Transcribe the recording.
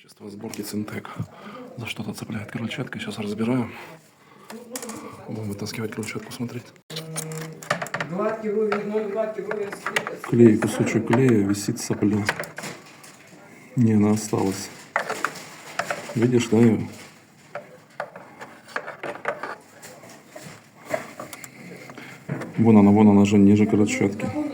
Чувство сборки Центек. За что-то цепляет крыльчатка. Сейчас разбираю. Будем вытаскивать крыльчатку, смотреть. Гладкий ровен, гладкий ровен. Клей, кусочек клея, висит сопля. Не, она осталась. Видишь, да, ее? Вон она же ниже крыльчатки.